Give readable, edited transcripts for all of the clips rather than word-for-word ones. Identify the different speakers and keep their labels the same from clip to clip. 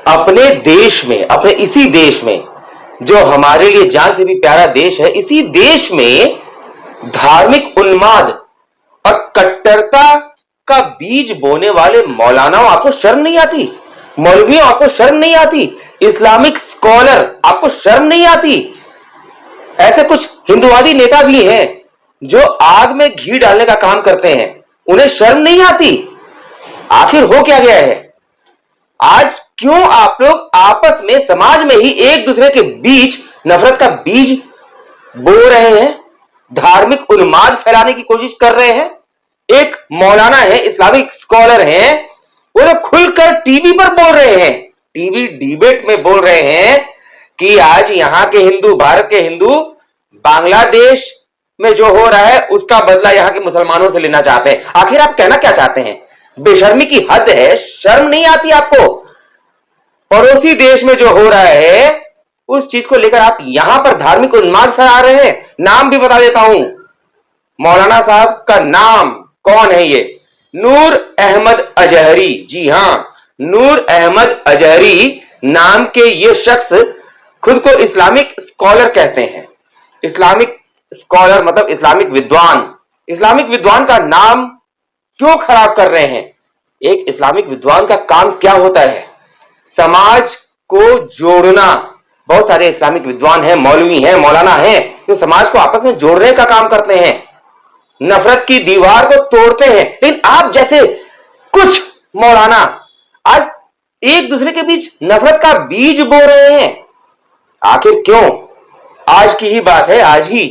Speaker 1: अपने देश में, अपने इसी देश में, जो हमारे लिए जान से भी प्यारा देश है, इसी देश में धार्मिक उन्माद और कट्टरता का बीज बोने वाले मौलानाओं, आपको शर्म नहीं आती? मौलवियों, आपको शर्म नहीं आती? इस्लामिक स्कॉलर, आपको शर्म नहीं आती? ऐसे कुछ हिंदुवादी नेता भी हैं जो आग में घी डालने का काम करते हैं, उन्हें शर्म नहीं आती? आखिर हो क्या गया है? आज क्यों आप लोग आपस में, समाज में ही एक दूसरे के बीच नफरत का बीज बो रहे हैं, धार्मिक उन्माद फैलाने की कोशिश कर रहे हैं? एक मौलाना है, इस्लामिक स्कॉलर हैं, वो तो खुलकर टीवी पर बोल रहे हैं, टीवी डिबेट में बोल रहे हैं कि आज यहां के हिंदू, भारत के हिंदू बांग्लादेश में जो हो रहा है उसका बदला यहां के मुसलमानों से लेना चाहते हैं। आखिर आप कहना क्या चाहते हैं? बेशर्मी की हद है, शर्म नहीं आती आपको? पड़ोसी देश में जो हो रहा है उस चीज को लेकर आप यहां पर धार्मिक उन्माद फैला रहे हैं। नाम भी बता देता हूं, मौलाना साहब का नाम कौन है? ये नूर अहमद अजहरी। जी हां, नूर अहमद अजहरी नाम के ये शख्स खुद को इस्लामिक स्कॉलर कहते हैं। इस्लामिक स्कॉलर मतलब इस्लामिक विद्वान। इस्लामिक विद्वान का नाम क्यों खराब कर रहे हैं? एक इस्लामिक विद्वान का काम क्या होता है? समाज को जोड़ना। बहुत सारे इस्लामिक विद्वान हैं, मौलवी हैं, मौलाना हैं, जो समाज को आपस में जोड़ने का काम करते हैं, नफरत की दीवार को तोड़ते हैं। लेकिन आप जैसे कुछ मौलाना आज एक दूसरे के बीच नफरत का बीज बो रहे हैं। आखिर क्यों? आज की ही बात है, आज ही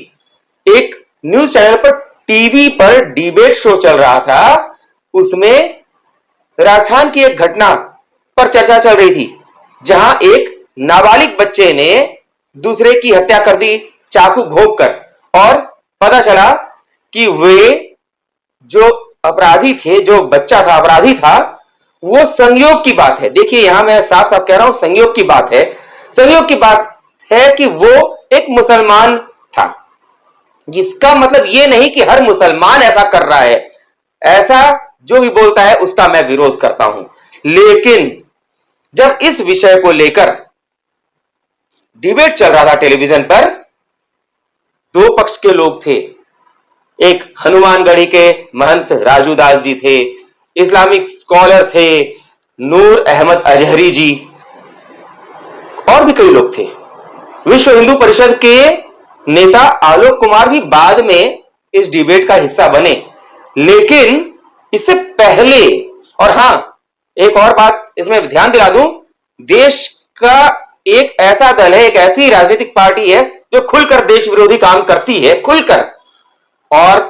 Speaker 1: एक न्यूज चैनल पर, टीवी पर डिबेट शो चल रहा था, उसमें राजस्थान की एक घटना पर चर्चा चल रही थी, जहां एक नाबालिग बच्चे ने दूसरे की हत्या कर दी चाकू घोंपकर, और पता चला कि वे जो अपराधी थे, जो बच्चा था अपराधी था, वो संयोग की बात है। देखिए यहां मैं साफ साफ कह रहा हूं, संयोग की बात है। संयोग की बात है कि वो एक मुसलमान था। जिसका मतलब ये नहीं कि हर मुसलमान ऐसा कर रहा है, ऐसा जो भी बोलता है उसका मैं विरोध करता हूं। लेकिन जब इस विषय को लेकर डिबेट चल रहा था टेलीविजन पर, दो पक्ष के लोग थे। एक हनुमानगढ़ी के महंत राजू दास जी थे, इस्लामिक स्कॉलर थे नूर अहमद अजहरी जी, और भी कई लोग थे। विश्व हिंदू परिषद के नेता आलोक कुमार भी बाद में इस डिबेट का हिस्सा बने। लेकिन इससे पहले, और हां, एक और बात इसमें ध्यान दिला दूं, देश का एक ऐसा दल है, एक ऐसी राजनीतिक पार्टी है जो खुलकर देश विरोधी काम करती है, खुलकर, और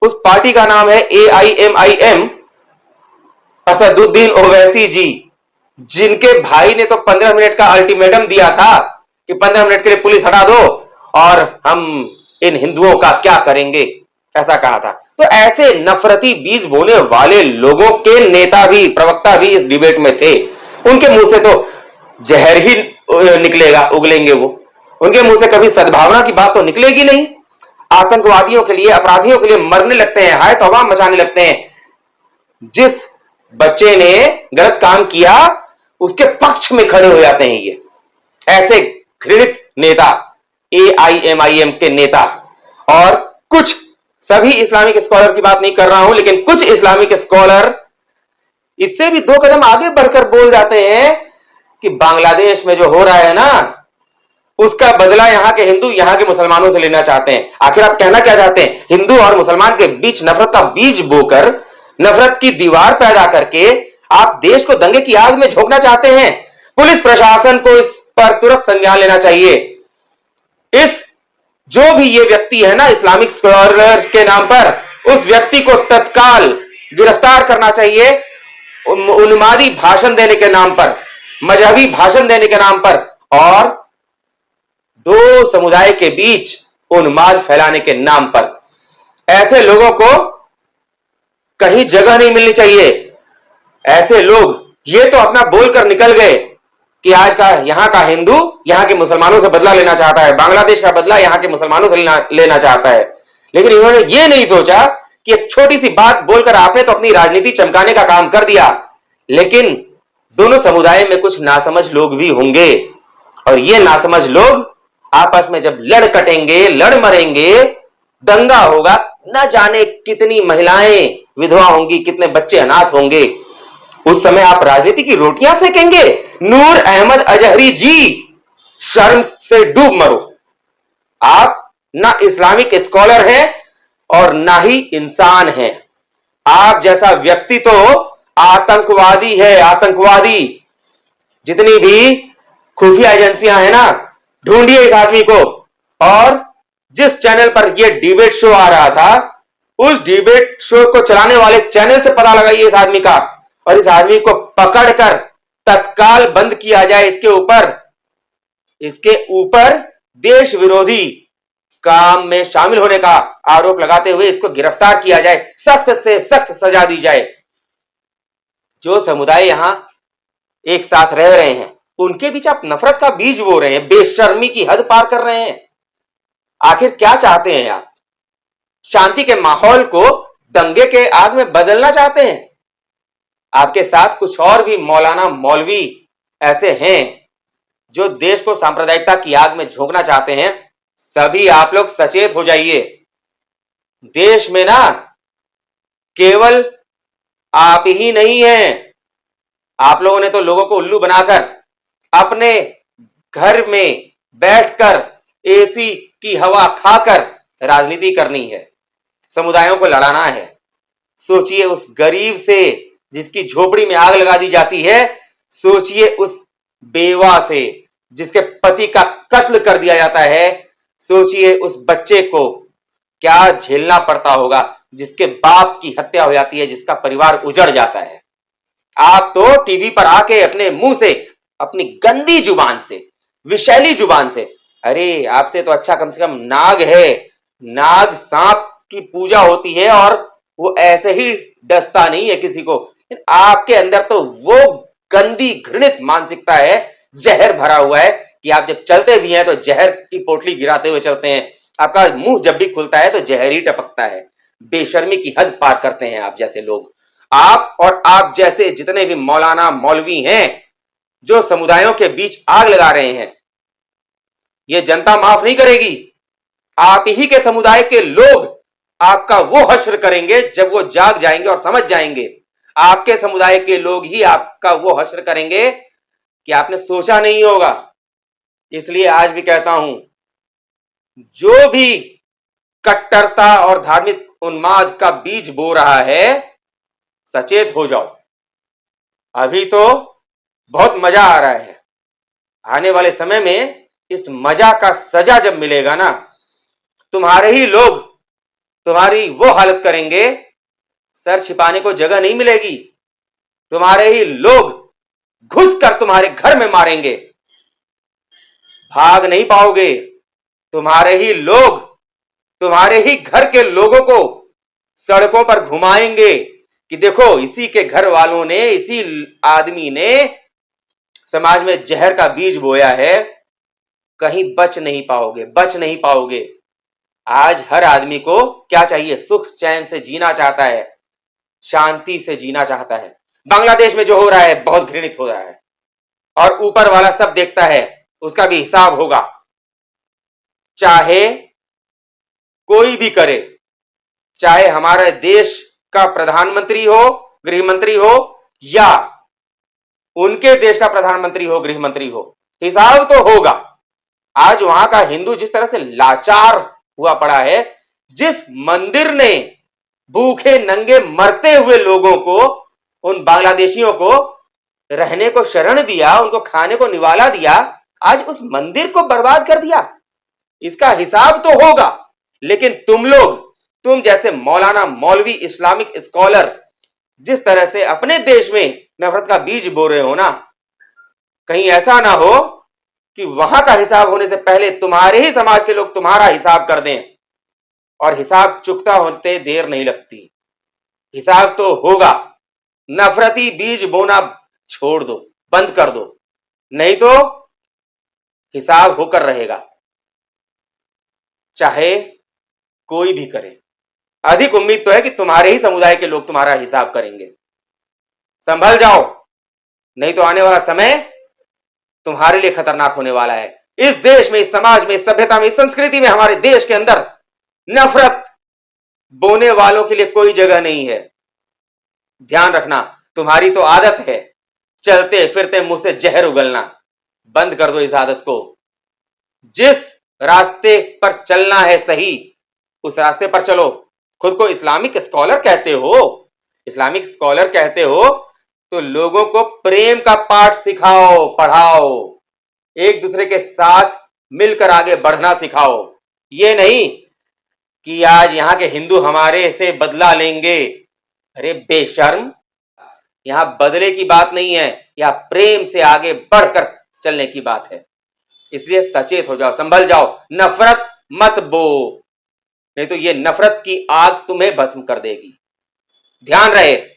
Speaker 1: उस पार्टी का नाम है AIMIM, असदुद्दीन ओवैसी जी, जिनके भाई ने तो 15 मिनट का अल्टीमेटम दिया था कि 15 मिनट के लिए पुलिस हटा दो और हम इन हिंदुओं का क्या करेंगे, ऐसा कहा था। तो ऐसे नफरती बीज बोने वाले लोगों के नेता भी, प्रवक्ता भी इस डिबेट में थे। उनके मुंह से तो जहर ही निकलेगा, उगलेंगे वो। उनके मुंह से कभी सद्भावना की बात तो निकलेगी नहीं। आतंकवादियों के लिए, अपराधियों के लिए मरने लगते हैं, हाय तौबा मचाने लगते हैं। जिस बच्चे ने गलत काम किया उसके पक्ष में खड़े हो जाते हैं ये ऐसे घृणित नेता, AIMIM के नेता। और कुछ, सभी इस्लामिक स्कॉलर की बात नहीं कर रहा हूं, लेकिन कुछ इस्लामिक स्कॉलर इससे भी 2 कदम आगे बढ़कर बोल जाते हैं कि बांग्लादेश में जो हो रहा है ना, उसका बदला यहां के हिंदू यहां के मुसलमानों से लेना चाहते हैं। आखिर आप कहना क्या चाहते हैं? हिंदू और मुसलमान के बीच नफरत का बीज बोकर, नफरत की दीवार पैदा करके आप देश को दंगे की आग में झोंकना चाहते हैं। पुलिस प्रशासन को इस पर तुरंत संज्ञान लेना चाहिए। इस जो भी ये व्यक्ति है ना इस्लामिक स्कॉलर के नाम पर, उस व्यक्ति को तत्काल गिरफ्तार करना चाहिए। उन्मादी भाषण देने के नाम पर, मजहबी भाषण देने के नाम पर, और 2 समुदाय के बीच उन्माद फैलाने के नाम पर ऐसे लोगों को कहीं जगह नहीं मिलनी चाहिए। ऐसे लोग ये तो अपना बोलकर निकल गए कि आज का यहां का हिंदू यहां के मुसलमानों से बदला लेना चाहता है, बांग्लादेश का बदला यहां के मुसलमानों से लेना चाहता है। लेकिन इन्होंने ये नहीं सोचा कि एक छोटी सी बात बोलकर आपने तो अपनी राजनीति चमकाने का काम कर दिया, लेकिन दोनों समुदाय में कुछ नासमझ लोग भी होंगे और ये नासमझ लोग आपस में जब लड़ कटेंगे, लड़ मरेंगे, दंगा होगा, न जाने कितनी महिलाएं विधवा होंगी, कितने बच्चे अनाथ होंगे। उस समय आप राजनीति की रोटियां सेकेंगे? नूर अहमद अजहरी जी, शर्म से डूब मरो। आप ना इस्लामिक स्कॉलर हैं और ना ही इंसान हैं। आप जैसा व्यक्ति तो आतंकवादी है, आतंकवादी। जितनी भी खुफिया एजेंसियां हैं ना, ढूंढिए इस आदमी को। और जिस चैनल पर यह डिबेट शो आ रहा था, उस डिबेट शो को चलाने वाले चैनल से पता लगाइए इस आदमी का, और इस आदमी को पकड़कर तत्काल बंद किया जाए। इसके ऊपर देश विरोधी काम में शामिल होने का आरोप लगाते हुए इसको गिरफ्तार किया जाए, सख्त से सख्त सजा दी जाए। जो समुदाय यहां एक साथ रह रहे हैं, उनके बीच आप नफरत का बीज बो रहे हैं, बेशर्मी की हद पार कर रहे हैं। आखिर क्या चाहते हैं आप? शांति के माहौल को दंगे के आग में बदलना चाहते हैं? आपके साथ कुछ और भी मौलाना मौलवी ऐसे हैं जो देश को सांप्रदायिकता की आग में झोंकना चाहते हैं। सभी आप लोग सचेत हो जाइए। देश में ना केवल आप ही नहीं हैं, आप लोगों ने तो लोगों को उल्लू बनाकर अपने घर में बैठकर एसी की हवा खाकर राजनीति करनी है, समुदायों को लड़ाना है। सोचिए उस गरीब से जिसकी झोपड़ी में आग लगा दी जाती है, सोचिए उस बेवा से जिसके पति का कत्ल कर दिया जाता है, सोचिए उस बच्चे को क्या झेलना पड़ता होगा जिसके बाप की हत्या हो जाती है, जिसका परिवार उजड़ जाता है। आप तो टीवी पर आके अपने मुंह से, अपनी गंदी जुबान से, विषैली जुबान से, अरे आपसे तो अच्छा कम से कम नाग है, नाग सांप की पूजा होती है और वो ऐसे ही डसता नहीं है किसी को। आपके अंदर तो वो गंदी घृणित मानसिकता है, जहर भरा हुआ है कि आप जब चलते भी हैं तो जहर की पोटली गिराते हुए चलते हैं। आपका मुंह जब भी खुलता है तो जहर ही टपकता है। बेशर्मी की हद पार करते हैं आप जैसे लोग। आप और आप जैसे जितने भी मौलाना मौलवी हैं जो समुदायों के बीच आग लगा रहे हैं, यह जनता माफ नहीं करेगी। आप ही के समुदाय के लोग आपका वो हश्र करेंगे जब वो जाग जाएंगे और समझ जाएंगे। आपके समुदाय के लोग ही आपका वो हश्र करेंगे कि आपने सोचा नहीं होगा। इसलिए आज भी कहता हूं, जो भी कट्टरता और धार्मिक उन्माद का बीज बो रहा है, सचेत हो जाओ। अभी तो बहुत मजा आ रहा है, आने वाले समय में इस मजा का सजा जब मिलेगा ना, तुम्हारे ही लोग तुम्हारी वो हालत करेंगे, सर छिपाने को जगह नहीं मिलेगी। तुम्हारे ही लोग घुसकर तुम्हारे घर में मारेंगे, भाग नहीं पाओगे। तुम्हारे ही लोग तुम्हारे ही घर के लोगों को सड़कों पर घुमाएंगे कि देखो इसी के घर वालों ने, इसी आदमी ने समाज में जहर का बीज बोया है। कहीं बच नहीं पाओगे, बच नहीं पाओगे। आज हर आदमी को क्या चाहिए? सुख चैन से जीना चाहता है, शांति से जीना चाहता है। बांग्लादेश में जो हो रहा है बहुत घृणित हो रहा है और ऊपर वाला सब देखता है, उसका भी हिसाब होगा। चाहे कोई भी करे, चाहे हमारे देश का प्रधानमंत्री हो, गृह मंत्री हो, या उनके देश का प्रधानमंत्री हो, गृह मंत्री हो, हिसाब तो होगा। आज वहां का हिंदू जिस तरह से लाचार हुआ पड़ा है, जिस मंदिर ने भूखे नंगे मरते हुए लोगों को, उन बांग्लादेशियों को रहने को शरण दिया, उनको खाने को निवाला दिया, आज उस मंदिर को बर्बाद कर दिया। इसका हिसाब तो होगा। लेकिन तुम जैसे मौलाना मौलवी इस्लामिक स्कॉलर जिस तरह से अपने देश में नफरत का बीज बो रहे हो ना, कहीं ऐसा ना हो कि वहां का हिसाब होने से पहले तुम्हारे ही समाज के लोग तुम्हारा हिसाब कर दें। और हिसाब चुकता होते देर नहीं लगती, हिसाब तो होगा। नफरती बीज बोना छोड़ दो, बंद कर दो, नहीं तो हिसाब होकर रहेगा, चाहे कोई भी करे। अधिक उम्मीद तो है कि तुम्हारे ही समुदाय के लोग तुम्हारा हिसाब करेंगे। संभल जाओ। नहीं तो आने वाला समय तुम्हारे लिए खतरनाक होने वाला है। इस देश में, इस समाज में, इस सभ्यता में, इस संस्कृति में, हमारे देश के अंदर नफरत बोने वालों के लिए कोई जगह नहीं है। ध्यान रखना, तुम्हारी तो आदत है चलते फिरते मुंह से जहर उगलना। बंद कर दो इस आदत को। जिस रास्ते पर चलना है सही, उस रास्ते पर चलो। खुद को इस्लामिक स्कॉलर कहते हो, इस्लामिक स्कॉलर कहते हो, तो लोगों को प्रेम का पाठ सिखाओ, पढ़ाओ, एक दूसरे के साथ मिलकर आगे बढ़ना सिखाओ। ये नहीं कि आज यहां के हिंदू हमारे से बदला लेंगे। अरे बेशर्म, यहां बदले की बात नहीं है, यहां प्रेम से आगे बढ़कर चलने की बात है। इसलिए सचेत हो जाओ, संभल जाओ, नफरत मत बो, नहीं तो ये नफरत की आग तुम्हें भस्म कर देगी। ध्यान रहे।